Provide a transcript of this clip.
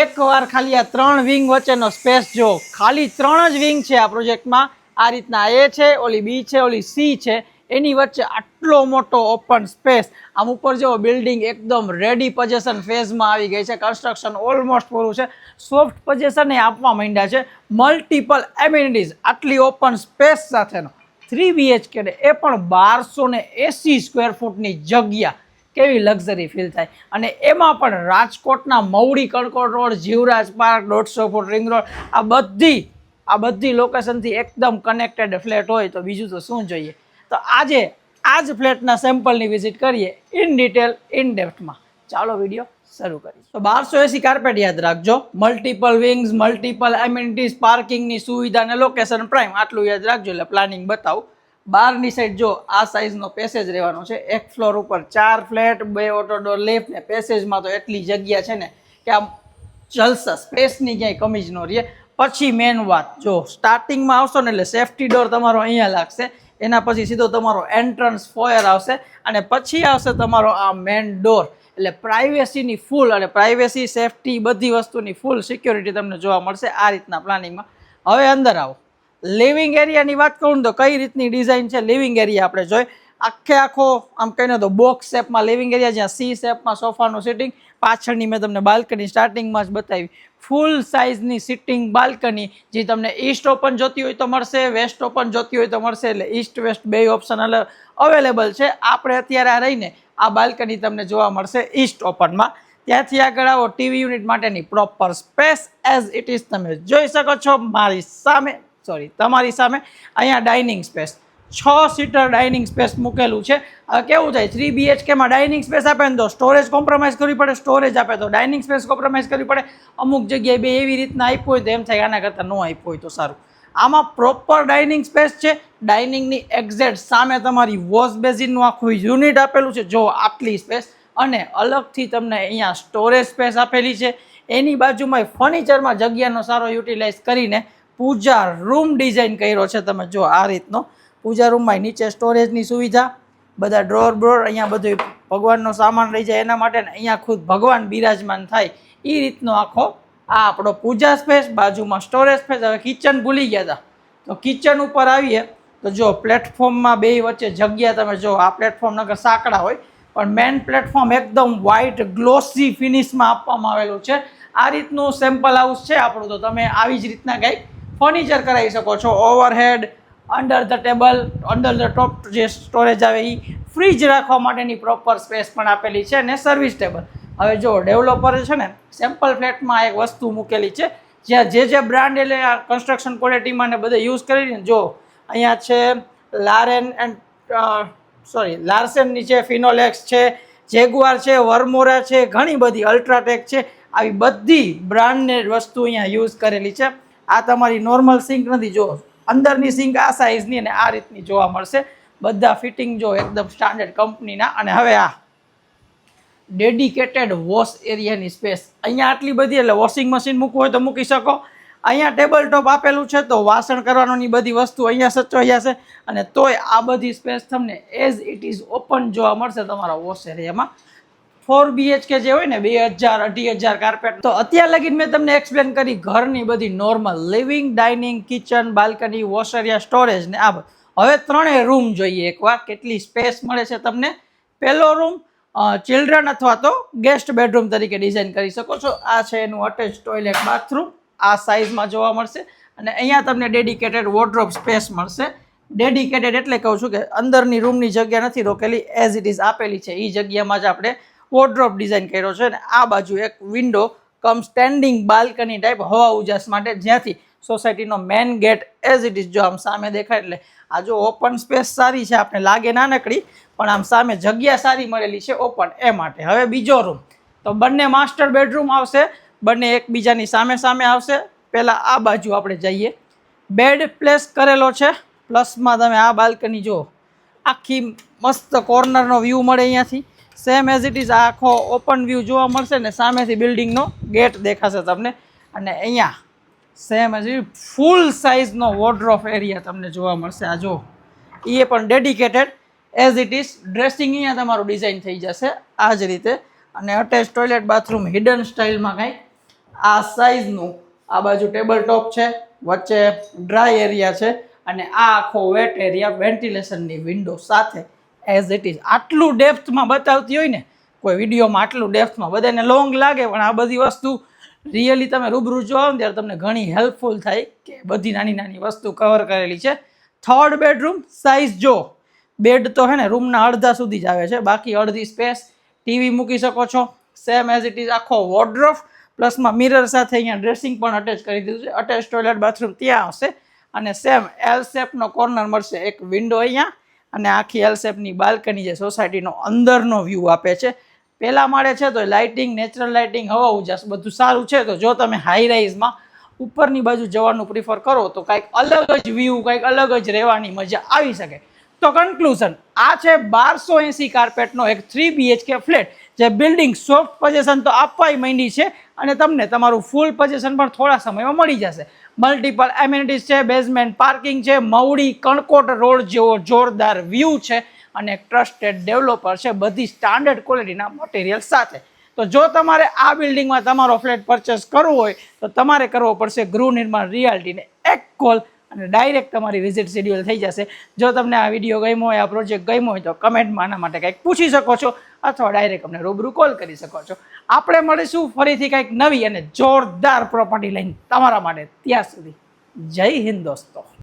એકવાર ખાલી આ 3 વિંગ વચ્ચેનો સ્પેસ જો, ખાલી 3 જ વિંગ છે આ પ્રોજેક્ટમાં. આ રીતના એ છે, ઓલી બી છે, ઓલી સી છે, એની વચ્ચે આટલો મોટો ઓપન સ્પેસ. આમ ઉપર જો બિલ્ડિંગ એકદમ રેડી પોઝિશન ફેઝમાં આવી ગઈ છે. કન્સ્ટ્રક્શન ઓલમોસ્ટ પૂરું છે. સોફ્ટ પોઝિશન એ આપવા માંડ્યા છે. મલ્ટિપલ એમ્યુનિટીઝ આટલી ઓપન સ્પેસ સાથેનો 3 BHK એ પણ 1280 સ્ક્વેર ફૂટની જગ્યા. કેવી લક્ઝરી ફીલ થાય. અને એમાં પણ રાજકોટના Mavdi Kankot road, Jivraj park, 150 foot ring road, આ બધી લોકેશનથી એકદમ કનેક્ટેડ ફ્લેટ હોય તો બીજું તો શું જોઈએ. તો આજે આ જ ફ્લેટના સેમ્પલની વિઝિટ કરીએ ઇન ડિટેલ, ઇન ડેપ્થમાં. ચાલો વિડીયો શરૂ કરીએ. તો 1280 કાર્પેટ યાદ રાખજો, મલ્ટિપલ વિંગ્સ, મલ્ટિપલ એમ્યુનિટીઝ, પાર્કિંગની સુવિધા અને લોકેશન પ્રાઇમ, આટલું યાદ રાખજો એટલે પ્લાનિંગ બતાવું. બહારની સાઈડ જો આ સાઇઝનો પેસેજ રહેવાનો છે. એક ફ્લોર ઉપર 4 ફ્લેટ, 2 ઓટો ડોર લિફ્ટ ને પેસેજમાં તો એટલી જગ્યા છે ને કે આમ જલસા, સ્પેસની ક્યાંય કમી જ ન રહે. પછી મેન વાત જો સ્ટાર્ટિંગમાં આવશો ને એટલે સેફ્ટી ડોર તમારો અહીંયા લાગશે, એના પછી સીધો તમારો એન્ટ્રન્સ ફોયર આવશે અને પછી આવશે તમારો આ મેન ડોર. એટલે પ્રાઇવેસીની ફૂલ અને પ્રાઇવેસી, સેફ્ટી બધી વસ્તુની ફૂલ સિક્યોરિટી તમને જોવા મળશે આ રીતના પ્લાનિંગમાં. હવે અંદર આવો. લિવિંગ એરિયાની વાત કરું તો કઈ રીતની ડિઝાઇન છે લિવિંગ એરિયા આપણે જોઈએ. આખો આમ કહીને તો બોક્સ શેપમાં લિવિંગ એરિયા, જ્યાં સી શેપમાં સોફાનું સિટિંગ. પાછળની મેં તમને બાલ્કની સ્ટાર્ટિંગમાં જ બતાવી. ફૂલ સાઇઝની સિટિંગ બાલ્કની, જે તમને ઈસ્ટ ઓપન જોતી હોય તો મળશે, વેસ્ટ ઓપન જોતી હોય તો મળશે. એટલે ઈસ્ટ વેસ્ટ બે ઓપ્શન અવેલેબલ છે. આપણે અત્યારે આ રહીને આ બાલ્કની તમને જોવા મળશે ઈસ્ટ ઓપનમાં. ત્યાંથી આગળ આવો, ટીવી યુનિટ માટેની proper space as it is તમે જોઈ શકો છો તમારી સામે. અહીંયા dining space, 6 seater dining space મૂકેલું છે. હવે કેવું થાય, 3 BHKમાં ડાઇનિંગ સ્પેસ આપે ને તો સ્ટોરેજ કોમ્પ્રોમાઇઝ કરવી પડે, સ્ટોરેજ આપે તો ડાઇનિંગ સ્પેસ કોમ્પ્રોમાઇઝ કરવી પડે. અમુક જગ્યાએ બે એવી રીતના આપ્યું હોય તો એમ થાય આના કરતાં ન આપ્યું હોય તો સારું. આમાં પ્રોપર ડાઇનિંગ સ્પેસ છે. ડાઇનિંગની એક્ઝેક્ટ સામે તમારી વોશ બેઝિનનું આખું યુનિટ આપેલું છે. જો આટલી સ્પેસ, અને અલગથી તમને અહીંયા સ્ટોરેજ સ્પેસ આપેલી છે. એની બાજુમાં ફર્નિચરમાં જગ્યાનો સારો યુટિલાઇઝ કરીને પૂજા રૂમ ડિઝાઇન કર્યો છે. તમે જો આ રીતનો પૂજા રૂમમાં નીચે સ્ટોરેજની સુવિધા, બધા ડ્રોર, અહીંયા બધું ભગવાનનો સામાન રહી જાય એના માટે, ને અહીંયા ખુદ ભગવાન બિરાજમાન થાય એ રીતનો આખો આ આપણો પૂજા સ્પેસ, બાજુમાં સ્ટોરેજ સ્પેસ. હવે કિચન ભૂલી ગયા હતા તો કિચન ઉપર આવીએ તો જો પ્લેટફોર્મમાં બે વચ્ચે જગ્યા. તમે જો આ પ્લેટફોર્મ નગર સાંકડા હોય પણ મેન પ્લેટફોર્મ એકદમ વ્હાઇટ ગ્લોસી ફિનિશમાં આપવામાં આવેલું છે. આ રીતનું સેમ્પલ હાઉસ છે આપણું. તો તમે આવી જ રીતના કંઈક ફર્નિચર કરાવી શકો છો. Overhead, under the table, under the top જે સ્ટોરેજ આવે એ, ફ્રીજ રાખવા માટેની પ્રોપર સ્પેસ પણ આપેલી છે, અને સર્વિસ ટેબલ. હવે જો ડેવલપરે છે ને સેમ્પલ ફ્લેટમાં એક વસ્તુ મૂકેલી છે, જ્યાં જે બ્રાન્ડ એટલે આ કન્સ્ટ્રક્શન ક્વોલિટીમાં ને બધે યુઝ કરીને. જો અહીંયા છે લાર્સેનની છે, ફિનોલેક્સ છે, જેગુઆર છે, વર્મોરા છે, ઘણી બધી, અલ્ટ્રાટેક છે, આવી બધી બ્રાન્ડની વસ્તુ અહીંયા યુઝ કરેલી છે. આ તમારી નોર્મલ સિંક નથી. જો અંદરની સિંક આ સાઇઝની અને આ રીતની જોવા મળશે. બધા ફિટિંગ જો એકદમ સ્ટાન્ડર્ડ કંપનીના. અને હવે આ ડેડિકેટેડ વોશ એરિયાની સ્પેસ અહીંયા આટલી બધી, એટલે વોશિંગ મશીન મૂકવું હોય તો મૂકી શકો. અહીંયા ટેબલ ટોપ આપેલું છે તો વાસણ કરવાની બધી વસ્તુ અહીંયા સચવાઈ જશે. અને તોય આ બધી સ્પેસ તમને એઝ ઇટ ઇઝ ઓપન જોવા મળશે તમારા વોશ એરિયામાં. 4 BHK જે હોય ને 2000-2500 કાર્પેટ. તો અત્યાર લગીને મેં તમને એક્સપ્લેન કરી ઘરની બધી normal living, dining, kitchen, balcony, wash area, storage ને આ બધું. હવે 3 રૂમ જોઈએ એકવાર, કેટલી સ્પેસ મળે છે તમને. પહેલો રૂમ ચિલ્ડ્રન અથવા તો ગેસ્ટ બેડરૂમ તરીકે ડિઝાઇન કરી શકો છો. આ છે એનું અટેચ ટોયલેટ બાથરૂમ, આ સાઇઝમાં જોવા મળશે. અને અહીંયા તમને ડેડિકેટેડ વોર્ડરોબ સ્પેસ મળશે. ડેડિકેટેડ એટલે કહું છું કે અંદરની રૂમની જગ્યા નથી રોકેલી, એઝ ઇટ ઇઝ આપેલી છે. એ જગ્યામાં જ આપણે વોર્ડરોબ ડિઝાઇન કર્યો છે. અને આ બાજુ એક window cum standing balcony type હવા ઉજાસ માટે, જ્યાંથી સોસાયટીનો main gate as it is જો આમ સામે દેખાય. એટલે આ જો ઓપન સ્પેસ સારી છે, આપણે લાગે નાનકડી પણ આમ સામે જગ્યા સારી મળેલી છે ઓપન, એ માટે. હવે બીજો રૂમ તો બંને માસ્ટર બેડરૂમ આવશે, બંને એકબીજાની સામે આવશે. પહેલાં આ બાજુ આપણે જઈએ. બેડ પ્લેસ કરેલો છે, પ્લસમાં તમે આ બાલ્કની જો આખી મસ્ત કોર્નરનો વ્યૂ મળે અહીંયાથી. સેમ એઝ ઇટ ઇઝ આખો ઓપન વ્યૂ જોવા મળશે ને સામેથી બિલ્ડિંગનો ગેટ દેખાશે તમને. અને અહીંયા સેમ એઝ ઇટ ફૂલ સાઇઝનો વોર્ડરોબ એરિયા તમને જોવા મળશે. આ જો એ પણ dedicated as it is. Dressing અહીંયા તમારું ડિઝાઇન થઈ જશે આ જ રીતે. અને અટેચ ટોયલેટ બાથરૂમ હિડન સ્ટાઇલમાં કંઈક આ સાઈઝનું આ બાજુ ટેબલ ટોપ છે, વચ્ચે ડ્રાય એરિયા છે અને આ આખો વેટ એરિયા વેન્ટિલેશનની વિન્ડો સાથે એઝ ઇટ ઇઝ. આટલું ડેપ્થમાં બતાવતી હોય ને કોઈ વિડીયોમાં, આટલું ડેપ્થમાં બધાને લોંગ લાગે, પણ આ બધી વસ્તુ રિયલી તમે રૂબરૂ જોવો ને ત્યારે તમને ઘણી હેલ્પફુલ થાય કે બધી નાની નાની વસ્તુ કવર કરેલી છે. 3rd બેડરૂમ સાઇઝ જો, બેડ તો હે ને રૂમના અડધા સુધી જ આવે છે, બાકી અડધી સ્પેસ, ટીવી મૂકી શકો છો, સેમ એઝ ઇટ ઇઝ આખો વોર્ડરોબ પ્લસમાં મિરર સાથે અહીંયા ડ્રેસિંગ પણ અટેચ કરી દીધું છે. અટેચ ટોયલેટ બાથરૂમ ત્યાં આવશે અને સેમ એલ શેપનો કોર્નર મળશે, એક વિન્ડો અહીંયા અને આખી એલ શેપની બાલ્કની જે સોસાયટીનો અંદરનો વ્યૂ આપે છે. પહેલા માળે છે તો લાઇટિંગ, નેચરલ લાઇટિંગ, હવા ઉજાસ બધું સારું છે. તો જો તમે હાઈ રાઇઝમાં ઉપરની બાજુ જવાનું પ્રિફર કરો તો કંઈક અલગ જ વ્યૂ, કંઈક અલગ જ રહેવાની મજા આવી શકે. તો કન્ક્લુઝન, આ છે 1280 કાર્પેટનો એક 3 BHK ફ્લેટ જે બિલ્ડિંગ સોફ્ટ પોઝિશન તો આપવાય માંડી છે અને તમને તમારું ફૂલ પોઝિશન પણ થોડા સમયમાં મળી જશે. મલ્ટિપલ એમિનિટીઝ છે, બેઝમેન્ટ પાર્કિંગ છે, મવડી કણકોટ રોડ જેવો જોરદાર વ્યૂ છે અને ટ્રસ્ટેડ ડેવલપર છે, બધી સ્ટાન્ડર્ડ ક્વોલિટીના મટીરિયલ સાથે. તો જો તમારે આ બિલ્ડિંગમાં તમારો ફ્લેટ પરચેસ કરવો હોય તો તમારે કરવો પડશે ગૃહ નિર્માણ રિયાલ્ટીને એક કોલ અને ડાયરેક્ટ તમારી વિઝિટ શેડ્યુલ થઈ જશે. જો તમને આ વિડીયો ગમ્યો હોય, આ પ્રોજેક્ટ ગમ્યો હોય તો કમેન્ટમાં આના માટે કંઈક પૂછી શકો છો અથવા ડાયરેક્ટ અમને રૂબરૂ કોલ કરી શકો છો. આપણે મળીશું ફરીથી કંઈક નવી અને જોરદાર પ્રોપર્ટી લઈને તમારા માટે. ત્યાં સુધી જય હિન્દ દોસ્તો.